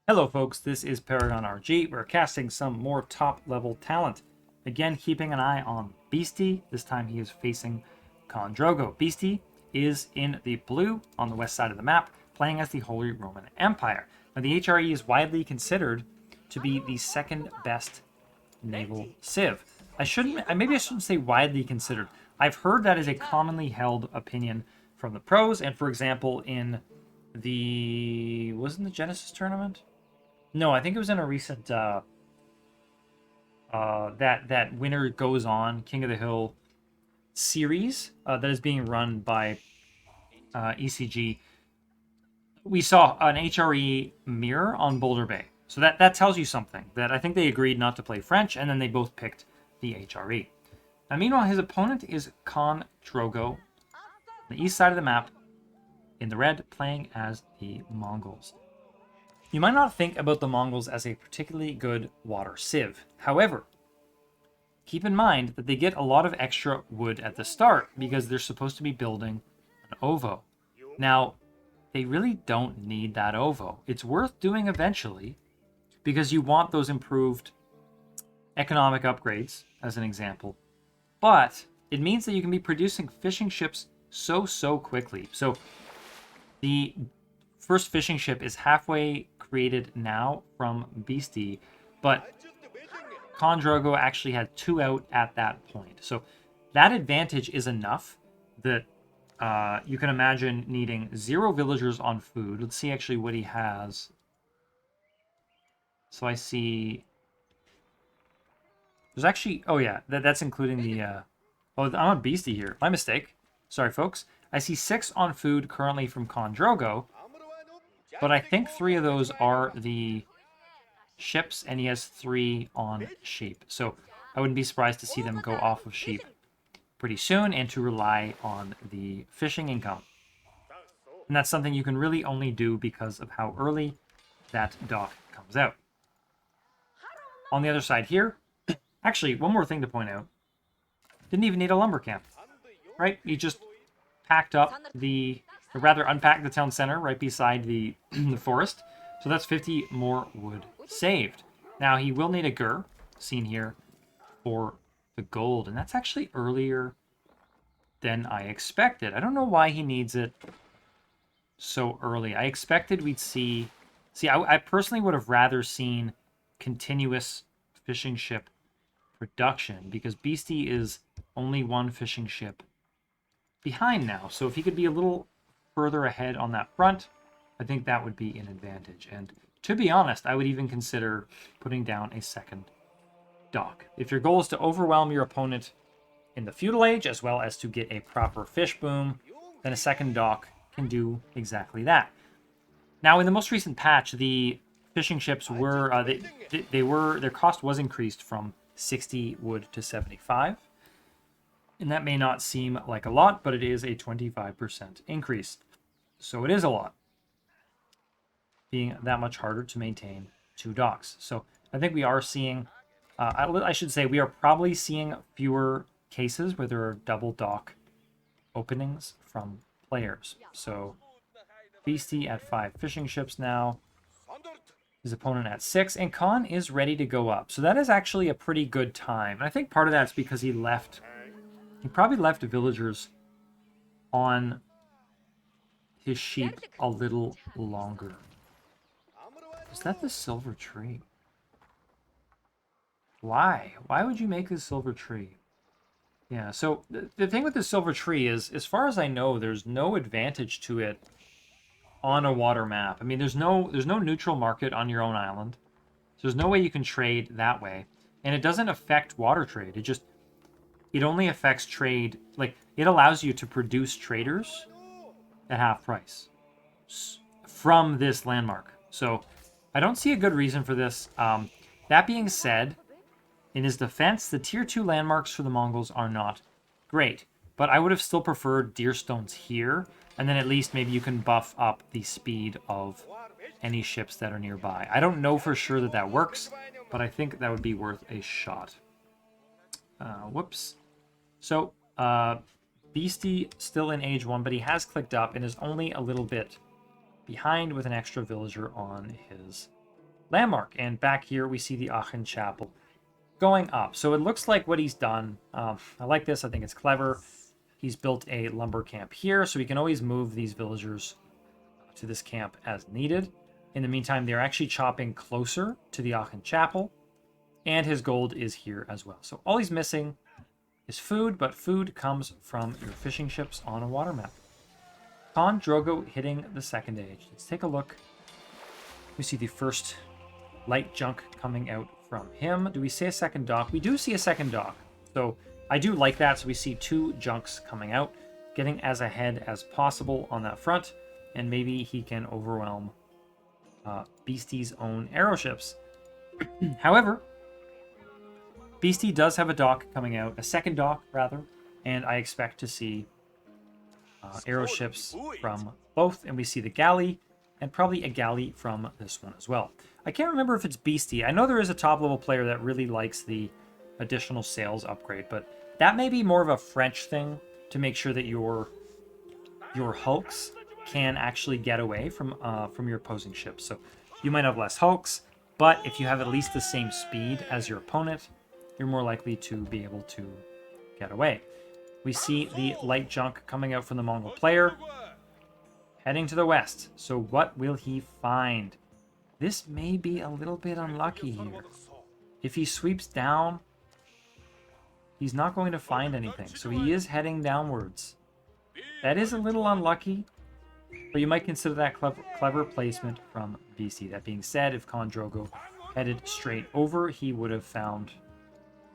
Hello folks, this is Paragon RG. We're casting some more top level talent. Again, keeping an eye on Beastie. This time he is facing Khon Drogo. Beastie is in the blue on the west side of the map, playing as the Holy Roman Empire. Now the HRE is widely considered to be the second best naval civ. Maybe I shouldn't say widely considered. I've heard that is a commonly held opinion from the pros, and for example, in wasn't the Genesis tournament? No, I think it was in a recent that Winner Goes On King of the Hill series that is being run by ECG. We saw an HRE mirror on Boulder Bay, so that tells you something. That I think they agreed not to play French, and then they both picked the HRE. Now, meanwhile, his opponent is Khon Drogo, on the east side of the map, in the red, playing as the Mongols. You might not think about the Mongols as a particularly good water civ. However, keep in mind that they get a lot of extra wood at the start because they're supposed to be building an OVO. Now, they really don't need that OVO. It's worth doing eventually because you want those improved economic upgrades, as an example. But it means that you can be producing fishing ships so quickly. So the first fishing ship is halfway created now from Beastie, but Khon Drogo actually had 2 out at that point. So that advantage is enough that you can imagine needing 0 villagers on food. Let's see actually what he has. So I see... There's actually... Oh yeah, that's including the... Oh, I'm on Beastie here. My mistake. Sorry, folks. I see 6 on food currently from Khon Drogo, but I think 3 of those are the ships, and he has 3 on sheep. So I wouldn't be surprised to see them go off of sheep pretty soon and to rely on the fishing income. And that's something you can really only do because of how early that dock comes out. On the other side here, actually, one more thing to point out. Didn't even need a lumber camp, right? He just packed up or rather unpacked the town center right beside the forest. So that's 50 more wood saved. Now he will need a gur, seen here, for the gold. And that's actually earlier than I expected. I don't know why he needs it so early. I expected we'd see... I personally would have rather seen continuous fishing ship production because Beastie is only 1 fishing ship behind now. So if he could be a little further ahead on that front, I think that would be an advantage. And to be honest, I would even consider putting down a second dock. If your goal is to overwhelm your opponent in the feudal age as well as to get a proper fish boom, then a second dock can do exactly that. Now, in the most recent patch, the fishing ships were their cost was increased from 60 wood to 75. And that may not seem like a lot, but it is a 25% increase. So it is a lot, being that much harder to maintain 2 docks. So I think we are seeing, I should say, we are probably seeing fewer cases where there are double dock openings from players. So Beastie at 5 fishing ships now, his opponent at 6, and Khon is ready to go up. So that is actually a pretty good time. And I think part of that's because he probably left villagers on his sheep a little longer. Is that the silver tree? Why? Why would you make this silver tree? Yeah, so the thing with the silver tree is, as far as I know, there's no advantage to it on a water map. I mean, there's no neutral market on your own island. So there's no way you can trade that way. And it doesn't affect water trade. It only affects trade, like, it allows you to produce traders at half price from this landmark. So I don't see a good reason for this. That being said, in his defense, the tier 2 landmarks for the Mongols are not great. But I would have still preferred deerstones here, and then at least maybe you can buff up the speed of any ships that are nearby. I don't know for sure that that works, but I think that would be worth a shot. Whoops. So, Beastie still in age 1, but he has clicked up and is only a little bit behind with an extra villager on his landmark. And back here we see the Aachen Chapel going up. So it looks like what he's done. I like this. I think it's clever. He's built a lumber camp here, so we can always move these villagers to this camp as needed. In the meantime, they're actually chopping closer to the Aachen Chapel, and his gold is here as well. So all he's missing is food, but food comes from your fishing ships on a water map. Khan Drogo hitting the second age. Let's take a look. We see the first light junk coming out from him. Do we see a second dock? We do see a second dock. So I do like that. So we see 2 junks coming out, getting as ahead as possible on that front, and maybe he can overwhelm Beastie's own aeroships. However, Beastie does have a dock coming out, a second dock rather, and I expect to see aeroships from both, and we see the galley and probably a galley from this one as well. I can't remember if it's Beastie. I know there is a top level player that really likes the additional sails upgrade, but that may be more of a French thing to make sure that your hulks can actually get away from your opposing ships. So you might have less hulks, but if you have at least the same speed as your opponent, you're more likely to be able to get away. We see the light junk coming out from the Mongol player, heading to the west. So what will he find? This may be a little bit unlucky here. If he sweeps down, he's not going to find anything. So he is heading downwards. That is a little unlucky, but you might consider that clever placement from BC. That being said, if Khan Drogo headed straight over, he would have found...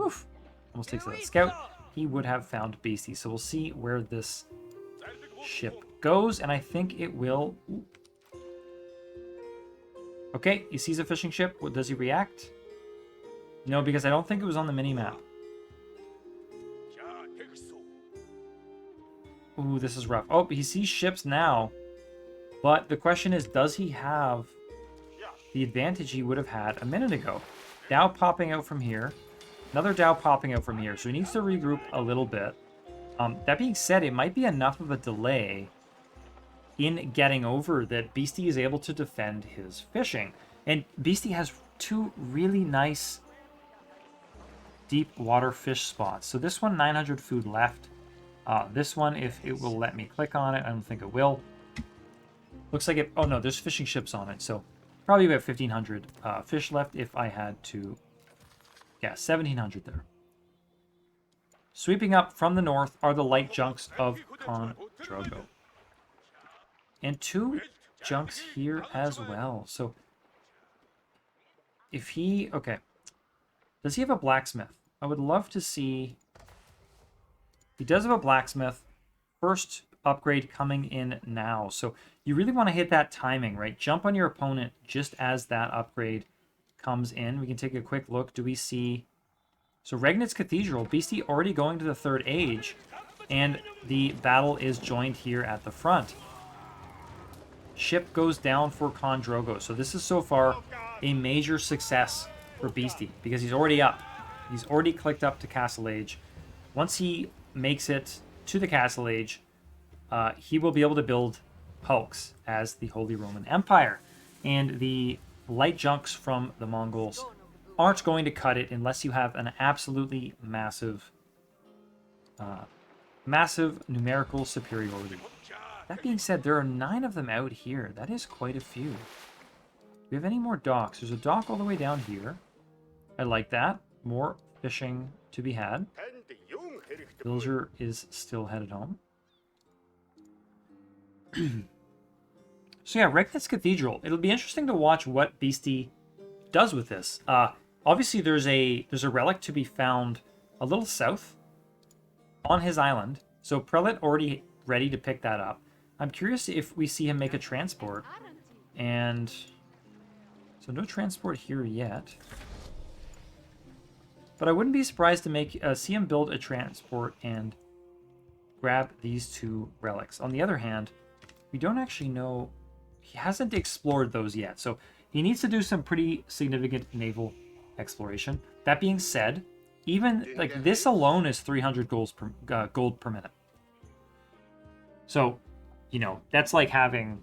Oof, almost takes that scout. He would have found BC. So we'll see where this ship goes, and I think it will... Ooh. Okay, he sees a fishing ship. What, does he react? No, because I don't think it was on the mini-map. Ooh, this is rough. Oh, he sees ships now. But the question is, does he have the advantage he would have had a minute ago? Dow popping out from here. Another Dow popping out from here. So he needs to regroup a little bit. That being said, it might be enough of a delay in getting over that Beastie is able to defend his fishing. And Beastie has 2 really nice deep water fish spots. So this one, 900 food left. This one, if it will let me click on it, I don't think it will. Looks like it... Oh no, there's fishing ships on it. So probably about 1,500 fish left if I had to... Yeah, 1,700 there. Sweeping up from the north are the light junks of Khan Drogo. And 2 junks here as well. So if he... Okay. Does he have a blacksmith? I would love to see... He does have a blacksmith. First upgrade coming in now. So you really want to hit that timing, right? Jump on your opponent just as that upgrade comes in. We can take a quick look. Do we see... So Regnitz Cathedral, Beastie already going to the 3rd age, and the battle is joined here at the front. Ship goes down for Khan Drogo. So this is so far a major success for Beastie because he's already up. He's already clicked up to Castle Age. Once he makes it to the Castle Age, he will be able to build hulks as the Holy Roman Empire. And the light junks from the Mongols aren't going to cut it unless you have an absolutely massive numerical superiority. That being said, there are 9 of them out here. That is quite a few. Do we have any more docks? There's a dock all the way down here. I like that. More fishing to be had. Villager is still headed home. So yeah, Regnitz Cathedral. It'll be interesting to watch what Beastie does with this. Obviously, there's a relic to be found a little south on his island. So Prelate already ready to pick that up. I'm curious if we see him make a transport. And so no transport here yet. But I wouldn't be surprised to see him build a transport and grab these 2 relics. On the other hand, we don't actually know... He hasn't explored those yet. So he needs to do some pretty significant naval exploration. That being said, even like this alone is 300 gold per minute. So, you know, that's like having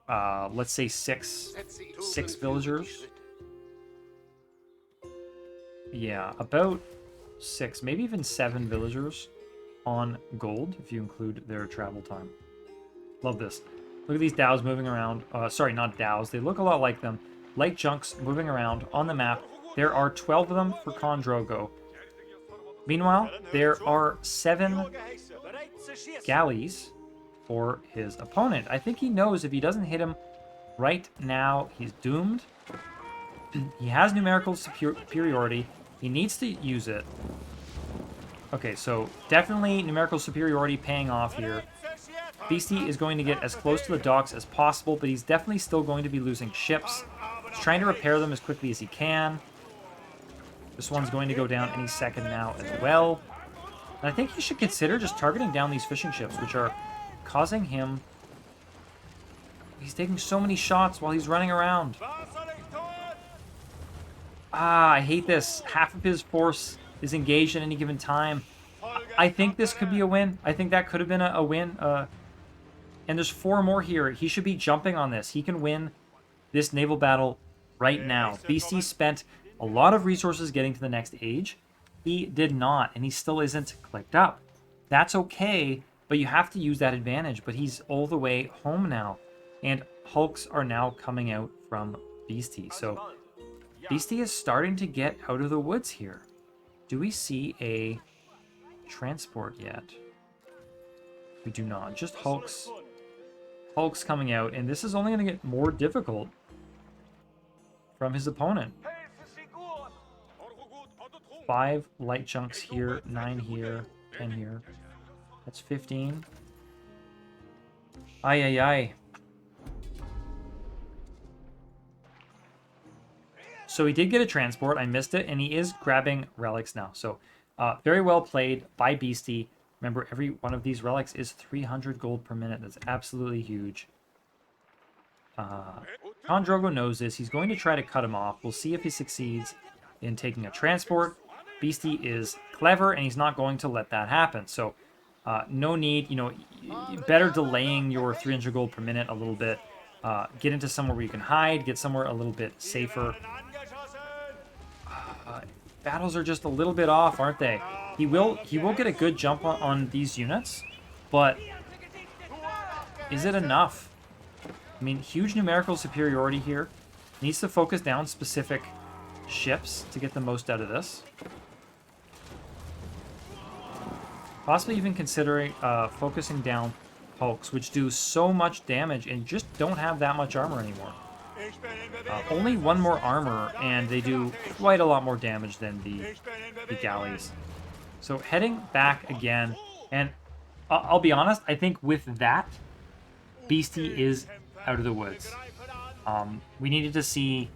let's say six villagers. Yeah, about 6, maybe even 7 villagers on gold, if you include their travel time. Love this. Look at these DAOs moving around. Sorry, not DAOs. They look a lot like them. Light chunks moving around on the map. There are 12 of them for Khon Drogo. Meanwhile, there are 7 galleys for his opponent. I think he knows if he doesn't hit him right now, he's doomed. He has numerical superiority. He needs to use it. Okay, so definitely numerical superiority paying off here. Beastie is going to get as close to the docks as possible, but he's definitely still going to be losing ships. He's trying to repair them as quickly as he can. This one's going to go down any second now as well. And I think he should consider just targeting down these fishing ships, which are causing him... He's taking so many shots while he's running around. Ah, I hate this. Half of his force is engaged at any given time. I think this could be a win. I think that could have been a win. And there's 4 more here. He should be jumping on this. He can win this naval battle right now. Beastie spent a lot of resources getting to the next age. He did not, and he still isn't clicked up. That's okay, but you have to use that advantage. But he's all the way home now. And hulks are now coming out from Beastie. So Beastie is starting to get out of the woods here. Do we see a transport yet? We do not. Just hulks. Hulks coming out, and this is only going to get more difficult from his opponent. 5 light chunks here, 9 here, 10 here. That's 15. Ay, ay, ay. So he did get a transport. I missed it, and he is grabbing relics now. So very well played by Beastie. Remember, every one of these relics is 300 gold per minute. That's absolutely huge. Khon Drogo knows this. He's going to try to cut him off. We'll see if he succeeds in taking a transport. Beastie is clever, and he's not going to let that happen. So no need, better delaying your 300 gold per minute a little bit. Get into somewhere where you can hide. Get somewhere a little bit safer. Battles are just a little bit off, aren't they? He will get a good jump on these units, but is it enough? I mean, huge numerical superiority here. Needs to focus down specific ships to get the most out of this. Possibly even considering focusing down hulks, which do so much damage and just don't have that much armor anymore. Only 1 more armor, and they do quite a lot more damage than the galleys. So heading back again, and I'll be honest, I think with that, Beastie is out of the woods. We needed to see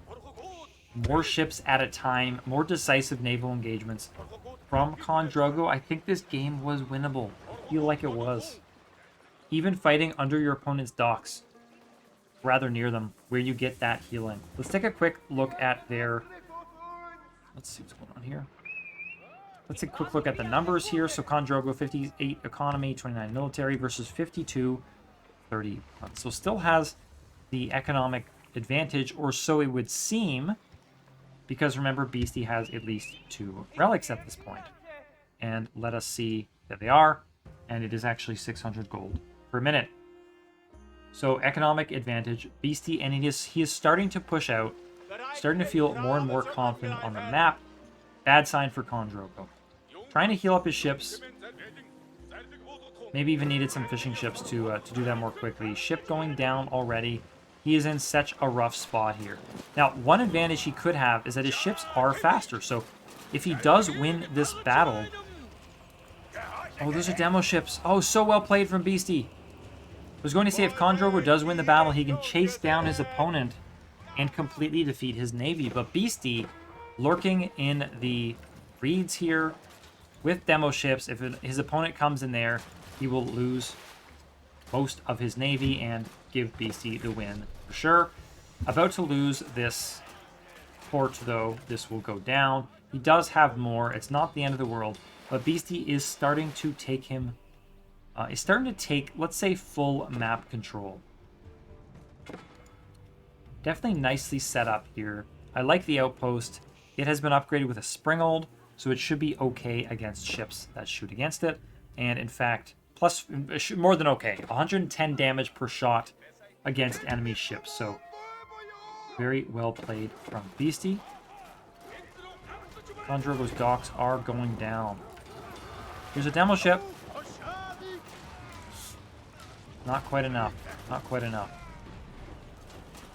more ships at a time, more decisive naval engagements from Khon Drogo. I think this game was winnable. I feel like it was. Even fighting under your opponent's docks, rather near them, where you get that healing. Let's take a quick look at their... Let's see what's going on here. Let's take a quick look at the numbers here. So Khon Drogo, 58 economy, 29 military versus 52, 30. So still has the economic advantage, or so it would seem, because remember, Beastie has at least 2 relics at this point. And let us see that they are, and it is actually 600 gold per minute. So economic advantage, Beastie, and he is starting to push out, starting to feel more and more confident on the map. Bad sign for Khon Drogo. Trying to heal up his ships. Maybe even needed some fishing ships to do that more quickly. Ship going down already. He is in such a rough spot here. Now, one advantage he could have is that his ships are faster. So if he does win this battle... Oh, those are demo ships. Oh, so well played from Beastie. I was going to say, if Khon Drogo does win the battle, he can chase down his opponent and completely defeat his navy. But Beastie, lurking in the reeds here with demo ships, if his opponent comes in there, he will lose most of his navy and give Beastie the win for sure. About to lose this port, though. This will go down. He does have more. It's not the end of the world. But Beastie is starting to take let's say, full map control. Definitely nicely set up here. I like the outpost. It has been upgraded with a springald, so it should be okay against ships that shoot against it. And in fact, plus more than okay. 110 damage per shot against enemy ships. So very well played from Beastie. Kondrogo's docks are going down. Here's a demo ship. Not quite enough. Not quite enough.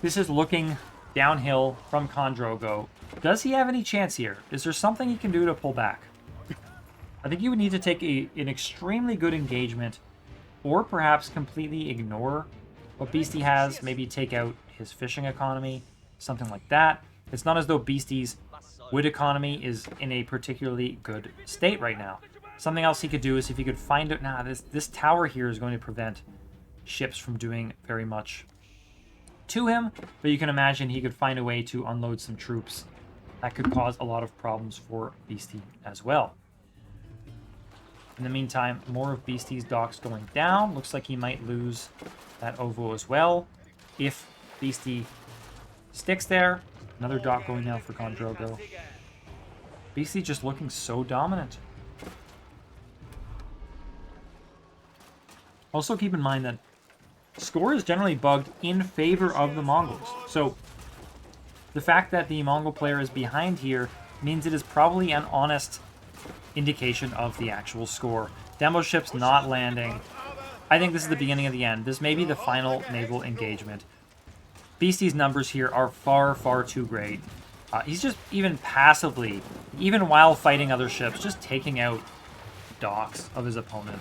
This is looking downhill from Kondrogo. Does he have any chance here? Is there something he can do to pull back? I think you would need to take an extremely good engagement, or perhaps completely ignore what Beastie has. Maybe take out his fishing economy, something like that. It's not as though Beastie's wood economy is in a particularly good state right now. Something else he could do is if he could find out, this tower here is going to prevent ships from doing very much to him, but you can imagine he could find a way to unload some troops. That could cause a lot of problems for Beastie as well. In the meantime, more of Beastie's docks going down. Looks like he might lose that OVO as well. If Beastie sticks there, another dock going down for Kondrogo. Beastie just looking so dominant. Also keep in mind that score is generally bugged in favor of the Mongols. So the fact that the Mongol player is behind here means it is probably an honest indication of the actual score. Demo ships not landing. I think this is the beginning of the end. This may be the final naval engagement. Beastie's numbers here are far, far too great. He's just even passively, even while fighting other ships, just taking out docks of his opponent.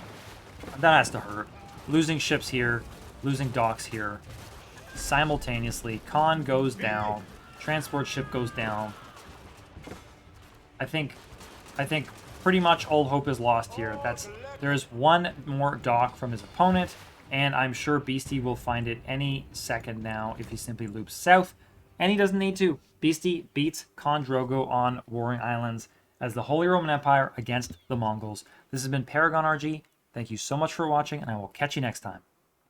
That has to hurt. Losing ships here, losing docks here. Simultaneously, Khan goes down. Transport ship goes down. I think pretty much all hope is lost here. There is one more dock from his opponent, and I'm sure Beastie will find it any second now if he simply loops south, and he doesn't need to. Beastie beats Kondrogo on Warring Islands as the Holy Roman Empire against the Mongols. This has been Paragon RG. Thank you so much for watching, and I will catch you next time.